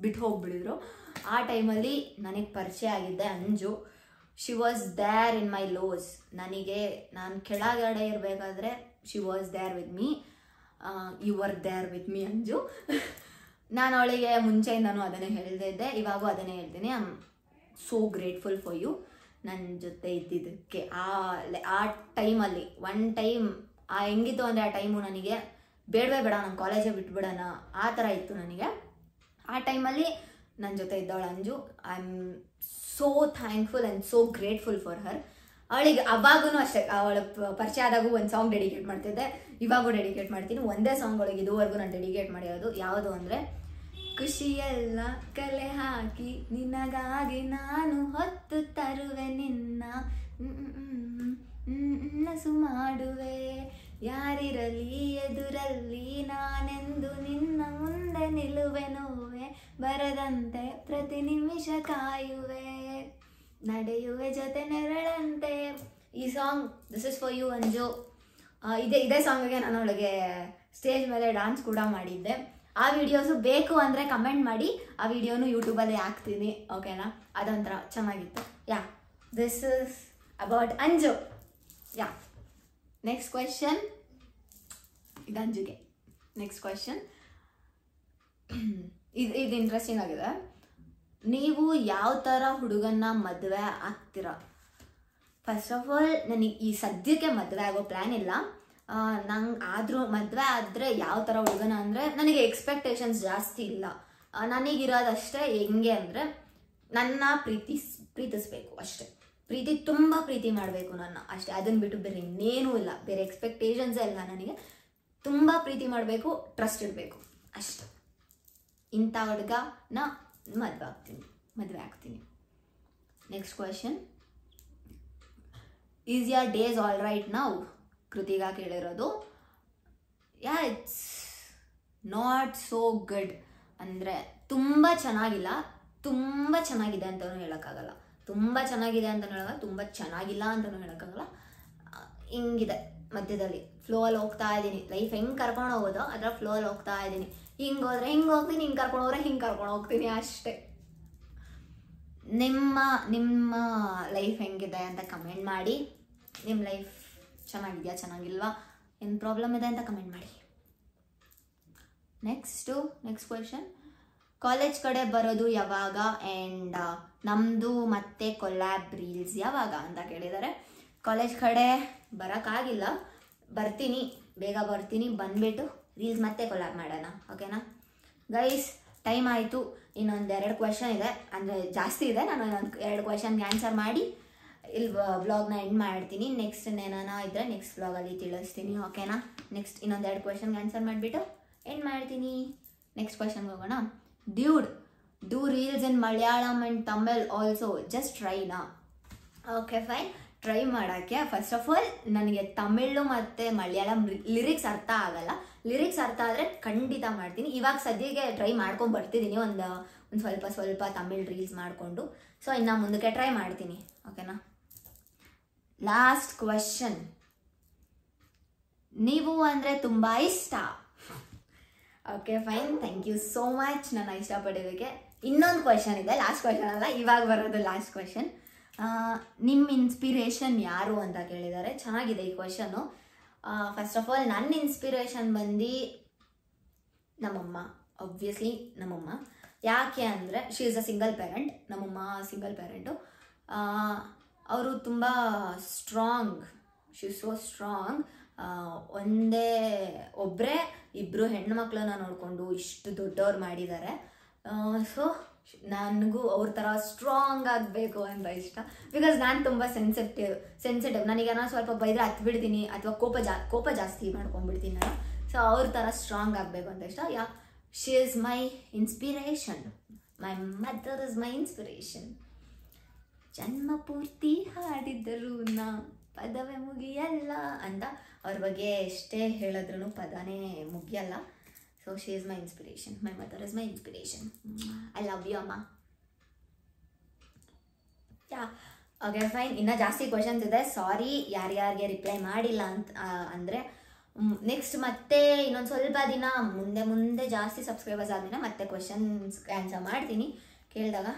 ಬಿಟ್ಟು ಹೋಗ್ಬಿಟ್ಟಿದ್ರು. ಆ ಟೈಮಲ್ಲಿ ನನಗೆ ಪರಿಚಯ ಆಗಿದ್ದೆ Anju. She was there in my lows. ನಾನು ಕೆಳಗಡೆ ಇರಬೇಕಾದ್ರೆ she was there with me. You are there with me Anju. ನಾನು ಅವಳಿಗೆ ಮುಂಚೆಯಿಂದನೂ ಅದನ್ನೇ ಹೇಳ್ತಿದ್ದೆ, ಇವಾಗೂ ಅದನ್ನೇ ಹೇಳ್ತೀನಿ. I am so grateful for you, ನನ್ನ ಜೊತೆ ಇದ್ದಿದ್ದಕ್ಕೆ. ಆ ಟೈಮಲ್ಲಿ ಒನ್ ಟೈಮ್ ಹೆಂಗಿತ್ತು ಅಂದರೆ, ಆ ಟೈಮು ನನಗೆ ಬೇಡವೇ ಬೇಡ, ನಾನು ಕಾಲೇಜೇ ಬಿಟ್ಬಿಡೋಣ ಆ ಥರ ಇತ್ತು ನನಗೆ. ಆ ಟೈಮಲ್ಲಿ ನನ್ನ ಜೊತೆ ಇದ್ದವಳು Anju. I am so thankful and so grateful for her. ಅವಳಿಗೆ ಅವಾಗೂ ಅಷ್ಟೇ, ಅವಳ ಪರಿಚಯ ಆದಾಗೂ ಒಂದು ಸಾಂಗ್ ಡೆಡಿಕೇಟ್ ಮಾಡ್ತಿದ್ದೆ, ಇವಾಗೂ ಡೆಡಿಕೇಟ್ ಮಾಡ್ತೀನಿ. ಒಂದೇ ಸಾಂಗ್ ಒಳಗೆ ಇದುವರೆಗೂ ನಾನು ಡೆಡಿಕೇಟ್ ಮಾಡಿರೋದು. ಯಾವುದು ಅಂದರೆ, ಖುಷಿಯೆಲ್ಲ ಕಲೆ ಹಾಕಿ ನಿನಗಾಗಿ ನಾನು ಹೊತ್ತು ತರುವೆ ನಿನ್ನ, ನಸು ಮಾಡುವೆ ಯಾರಿರಲಿ ಎದುರಲ್ಲಿ, ನಾನೆಂದು ನಿನ್ನ ಮುಂದೆ ನಿಲ್ಲುವೆ, ನೋವೆ ಬರದಂತೆ ಪ್ರತಿ ನಿಮಿಷ ಕಾಯುವೆ, ನಡೆಯುವೆ ಜೊತೆ ನೆರಳಂತೆ. ಈ song this is for you Anju. ಇದೇ ಸಾಂಗಿಗೆ ನಾನು ಅವಳಿಗೆ ಸ್ಟೇಜ್ ಮೇಲೆ ಡಾನ್ಸ್ ಕೂಡ ಮಾಡಿದ್ದೆ. ಆ ವಿಡಿಯೋಸು ಬೇಕು ಅಂದರೆ ಕಮೆಂಟ್ ಮಾಡಿ, ಆ ವಿಡಿಯೋನು ಯೂಟ್ಯೂಬಲ್ಲಿ ಹಾಕ್ತೀನಿ, ಓಕೆನಾ? ಅದೊಂಥರ ಚೆನ್ನಾಗಿತ್ತು. Yeah, this is about Anju. Yeah, next question. ಇದು ಅಂಜುಗೆ. ನೆಕ್ಸ್ಟ್ ಕ್ವೆಶನ್ ಇದು ಇಂಟ್ರೆಸ್ಟಿಂಗ್ ಆಗಿದೆ. ನೀವು ಯಾವ ಥರ ಹುಡುಗನ್ನ ಮದುವೆ ಆಗ್ತೀರಾ? ಫಸ್ಟ್ ಆಫ್ ಆಲ್, ನನಗೆ ಈ ಸದ್ಯಕ್ಕೆ ಮದುವೆ ಆಗೋ ಪ್ಲ್ಯಾನ್ ಇಲ್ಲ. ನಂಗೆ ಆದರೂ ಮದುವೆ ಆದರೆ ಯಾವ ಥರ ಹುಡುಗನ ಅಂದರೆ, ನನಗೆ ಎಕ್ಸ್ಪೆಕ್ಟೇಷನ್ಸ್ ಜಾಸ್ತಿ ಇಲ್ಲ. ನನಗಿರೋದಷ್ಟೇ ಹೆಂಗೆ ಅಂದರೆ, ನನ್ನ ಪ್ರೀತಿಸ್ಬೇಕು ಅಷ್ಟೇ. ತುಂಬ ಪ್ರೀತಿ ಮಾಡಬೇಕು ನನ್ನ ಅಷ್ಟೇ. ಅದನ್ನು ಬಿಟ್ಟು ಬೇರೆ ಇನ್ನೇನೂ ಇಲ್ಲ, ಬೇರೆ ಎಕ್ಸ್ಪೆಕ್ಟೇಷನ್ಸೇ ಇಲ್ಲ ನನಗೆ. ತುಂಬ ಪ್ರೀತಿ ಮಾಡಬೇಕು, ಟ್ರಸ್ಟ್ ಇಡಬೇಕು ಅಷ್ಟೆ. ಇಂಥ ಹುಡುಗನ ಮದುವೆ ಆಗ್ತೀನಿ. Next question. Is your days all right now? Krithiga ಕೇಳಿರೋದು. Yeah, it's not so good. ಅಂದರೆ ತುಂಬ ಚೆನ್ನಾಗಿಲ್ಲ, ತುಂಬ ಚೆನ್ನಾಗಿದೆ ಅಂತಲೂ ಹೇಳೋಕ್ಕಾಗಲ್ಲ. ತುಂಬ ಚೆನ್ನಾಗಿದೆ ಅಂತಲೂ ಹೇಳೋಲ್ಲ, ತುಂಬ ಚೆನ್ನಾಗಿಲ್ಲ ಅಂತಲೂ ಹೇಳೋಕ್ಕಾಗಲ್ಲ. ಹಿಂಗಿದೆ ಮಧ್ಯದಲ್ಲಿ, ಫ್ಲೋಲ್ಲಿ ಹೋಗ್ತಾ ಇದ್ದೀನಿ. ಲೈಫ್ ಹೆಂಗೆ ಕರ್ಕೊಂಡು ಹೋಗೋದು ಅದರ ಫ್ಲೋಲ್ಲಿ ಹೋಗ್ತಾ ಇದ್ದೀನಿ. ಹಿಂಗೆ ಹೋದ್ರೆ ಹಿಂಗೆ ಹೋಗ್ತೀನಿ, ಹಿಂಗೆ ಕರ್ಕೊಂಡು ಹೋದ್ರೆ ಹಿಂಗೆ ಕರ್ಕೊಂಡು ಹೋಗ್ತೀನಿ ಅಷ್ಟೇ. ನಿಮ್ಮ ಲೈಫ್ ಹೆಂಗಿದೆ ಅಂತ ಕಮೆಂಟ್ ಮಾಡಿ. ನಿಮ್ಮ ಲೈಫ್ ಚೆನ್ನಾಗಿದೆಯಾ, ಚೆನ್ನಾಗಿಲ್ವಾ, ಏನು ಪ್ರಾಬ್ಲಮ್ ಇದೆ ಅಂತ ಕಮೆಂಟ್ ಮಾಡಿ. Next question. ಕಾಲೇಜ್ ಕಡೆ ಬರೋದು ಯಾವಾಗ ಆ್ಯಂಡ್ ನಮ್ಮದು ಮತ್ತೆ ಕೊಲ್ಯಾಬ್ ರೀಲ್ಸ್ ಯಾವಾಗ ಅಂತ ಕೇಳಿದ್ದಾರೆ. ಕಾಲೇಜ್ ಕಡೆ ಬರೋಕ್ಕಾಗಿಲ್ಲ, ಬರ್ತೀನಿ, ಬೇಗ ಬರ್ತೀನಿ. ಬಂದುಬಿಟ್ಟು ರೀಲ್ಸ್ ಮತ್ತೆ ಕೊಲ್ಯಾಬ್ ಮಾಡೋಣ, ಓಕೆನಾ ಗೈಸ್? ಟೈಮ್ ಆಯಿತು. ಇನ್ನೊಂದು 2 ಕ್ವೆಶನ್ ಇದೆ, ಅಂದರೆ ಜಾಸ್ತಿ ಇದೆ. ನಾನು ಇನ್ನೊಂದು 2 ಕ್ವೆಶನ್ಗೆ ಆನ್ಸರ್ ಮಾಡಿ ಇಲ್ಲಿ ವ್ಲಾಗ್ನ ಎಂಡ್ ಮಾಡ್ತೀನಿ. ನೆಕ್ಸ್ಟ್ ಏನಾನ ಇದ್ದರೆ ನೆಕ್ಸ್ಟ್ ವ್ಲಾಗಲ್ಲಿ ತಿಳಿಸ್ತೀನಿ, ಓಕೆನಾ? ನೆಕ್ಸ್ಟ್ ಇನ್ನೊಂದು 2 ಕ್ವೆಶನ್ಗೆ ಆನ್ಸರ್ ಮಾಡಿಬಿಟ್ಟು ಎಂಡ್ ಮಾಡ್ತೀನಿ. ನೆಕ್ಸ್ಟ್ ಕ್ವೆಶನ್ಗೆ ಹೋಗೋಣ. Dude, do reels in Malayalam and Tamil also, just ಟ್ರೈನಾ? ಓಕೆ ಫೈನ್, ಟ್ರೈ ಮಾಡೋಕ್ಕೆ. ಫಸ್ಟ್ ಆಫ್ ಆಲ್, ನನಗೆ ತಮಿಳು ಮತ್ತು ಮಲಯಾಳಂ ಲಿರಿಕ್ಸ್ ಅರ್ಥ ಆಗಲ್ಲ. ಲಿರಿಕ್ಸ್ ಅರ್ಥ ಆದರೆ ಖಂಡಿತ ಮಾಡ್ತೀನಿ. ಇವಾಗ ಸದ್ಯಕ್ಕೆ ಟ್ರೈ ಮಾಡ್ಕೊಂಡು ಬರ್ತಿದ್ದೀನಿ, ಒಂದು ಸ್ವಲ್ಪ ತಮಿಳ್ ರೀಲ್ಸ್ ಮಾಡಿಕೊಂಡು. ಸೊ ಇನ್ನು ಮುಂದಕ್ಕೆ ಟ್ರೈ ಮಾಡ್ತೀನಿ, ಓಕೆನಾ? Last question. ನೀವು ಅಂದರೆ ತುಂಬ ಇಷ್ಟ. Okay fine, thank you so much ನನ್ನ ಇಷ್ಟಪಡೋದಕ್ಕೆ. ಇನ್ನೊಂದು ಕ್ವೆಶನ್ ಇದೆ, ಲಾಸ್ಟ್ ಕ್ವೆಶನ್ ಅಲ್ಲ, ಇವಾಗ ಬರೋದು ಲಾಸ್ಟ್ ಕ್ವೆಶನ್. ನಿಮ್ಮ ಇನ್ಸ್ಪಿರೇಷನ್ ಯಾರು ಅಂತ ಕೇಳಿದ್ದಾರೆ. ಚೆನ್ನಾಗಿದೆ ಈ ಕ್ವೆಶನ್ನು. ಫಸ್ಟ್ ಆಫ್ ಆಲ್, ನನ್ನ ಇನ್ಸ್ಪಿರೇಷನ್ ಬಂದು ನಮ್ಮಮ್ಮ. ಆಬ್ವಿಯಸ್ಲಿ ನಮ್ಮಮ್ಮ. ಯಾಕೆ ಅಂದರೆ, she is a single parent. ನಮ್ಮಮ್ಮ ಸಿಂಗಲ್ ಪೇರೆಂಟು. ಅವರು ತುಂಬ strong. She is so strong. ಒಬ್ಬರೇ 2 ಹೆಣ್ಣು ಮಕ್ಕಳನ್ನ ನೋಡಿಕೊಂಡು ಇಷ್ಟು ದೊಡ್ಡವ್ರು ಮಾಡಿದ್ದಾರೆ. ಸೊ ನನಗೂ ಅವ್ರ ಥರ ಸ್ಟ್ರಾಂಗ್ ಆಗಬೇಕು ಅಂತ ಇಷ್ಟ. ಬಿಕಾಸ್ ನಾನು ತುಂಬ ಸೆನ್ಸಿಟಿವ್. ನನಗೆ ನಾನು ಸ್ವಲ್ಪ ಬೈದರೆ ಹತ್ಬಿಡ್ತೀನಿ, ಅಥವಾ ಕೋಪ ಜಾಸ್ತಿ ಮಾಡ್ಕೊಂಡ್ಬಿಡ್ತೀನಿ ನಾನು. ಸೊ ಅವ್ರ ಥರ ಸ್ಟ್ರಾಂಗ್ ಆಗಬೇಕು ಅಂತ ಇಷ್ಟ. She is my inspiration. My mother is my inspiration. ಜನ್ಮ ಪೂರ್ತಿ ಹಾಡಿದ್ದರೂ ನಾ ಪದವೇ ಮುಗಿಯಲ್ಲ ಅಂತ ಅವ್ರ ಬಗ್ಗೆ ಎಷ್ಟೇ ಹೇಳಿದ್ರೂ ಪದನೇ ಮುಗಿಯಲ್ಲ. So she is my inspiration. My mother is my inspiration. I love you ಅಮ್ಮ. Yeah, okay fine. ಇನ್ನೂ ಜಾಸ್ತಿ ಕ್ವಶನ್ಸ್ ಇದೆ, ಸಾರಿ ಯಾರ್ಯಾರಿಗೆ ರಿಪ್ಲೈ ಮಾಡಿಲ್ಲ ಅಂತ ಅಂದರೆ ನೆಕ್ಸ್ಟ್ ಮತ್ತೆ ಇನ್ನೊಂದು ಸ್ವಲ್ಪ ದಿನ ಮುಂದೆ ಜಾಸ್ತಿ ಸಬ್ಸ್ಕ್ರೈಬರ್ಸ್ ಆದಮೇಲೆ ಮತ್ತೆ ಕ್ವಶನ್ಸ್ ಆನ್ಸರ್ ಮಾಡ್ತೀನಿ ಕೇಳಿದಾಗ.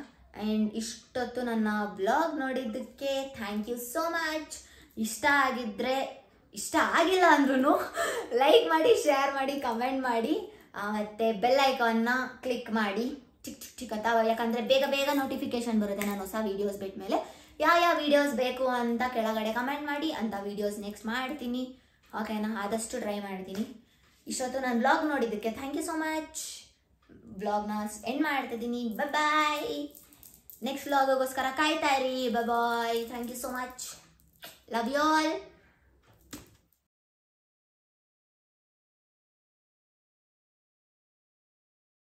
ಆ್ಯಂಡ್ ಇಷ್ಟೊತ್ತು ನನ್ನ ಬ್ಲಾಗ್ ನೋಡಿದ್ದಕ್ಕೆ ಥ್ಯಾಂಕ್ ಯು ಸೋ ಮಚ್. ಇಷ್ಟ ಆಗಿಲ್ಲ ಅಂದ್ರೂ ಲೈಕ್ ಮಾಡಿ, ಶೇರ್ ಮಾಡಿ, ಕಮೆಂಟ್ ಮಾಡಿ, ಮತ್ತು ಬೆಲ್ ಐಕಾನ್ನ ಕ್ಲಿಕ್ ಮಾಡಿ ಚಿಕ್ಕ ಅಂತ, ಯಾಕಂದರೆ ಬೇಗ ನೋಟಿಫಿಕೇಶನ್ ಬರುತ್ತೆ ನಾನು ಹೊಸ ವೀಡಿಯೋಸ್ ಬಿಟ್ಟ ಮೇಲೆ. ಯಾವ ವೀಡಿಯೋಸ್ ಬೇಕು ಅಂತ ಕೆಳಗಡೆ ಕಮೆಂಟ್ ಮಾಡಿ, ಅಂಥ ವೀಡಿಯೋಸ್ ನೆಕ್ಸ್ಟ್ ಮಾಡ್ತೀನಿ. ಓಕೆನಾ, ಆದಷ್ಟು ಟ್ರೈ ಮಾಡ್ತೀನಿ. ಇಷ್ಟೊತ್ತು ನಾನು ಬ್ಲಾಗ್ ನೋಡಿದ್ದಕ್ಕೆ ಥ್ಯಾಂಕ್ ಯು ಸೋ ಮಚ್. ಬ್ಲಾಗ್ನ ಎಂಡ್ ಮಾಡ್ತಿದ್ದೀನಿ. ಬಾಯ್. ನೆಕ್ಸ್ಟ್ ವ್ಲಾಗೋಸ್ಕರ ಕಾಯ್ತಾ ಇರಿ. Bye. Thank you so much. Love you all.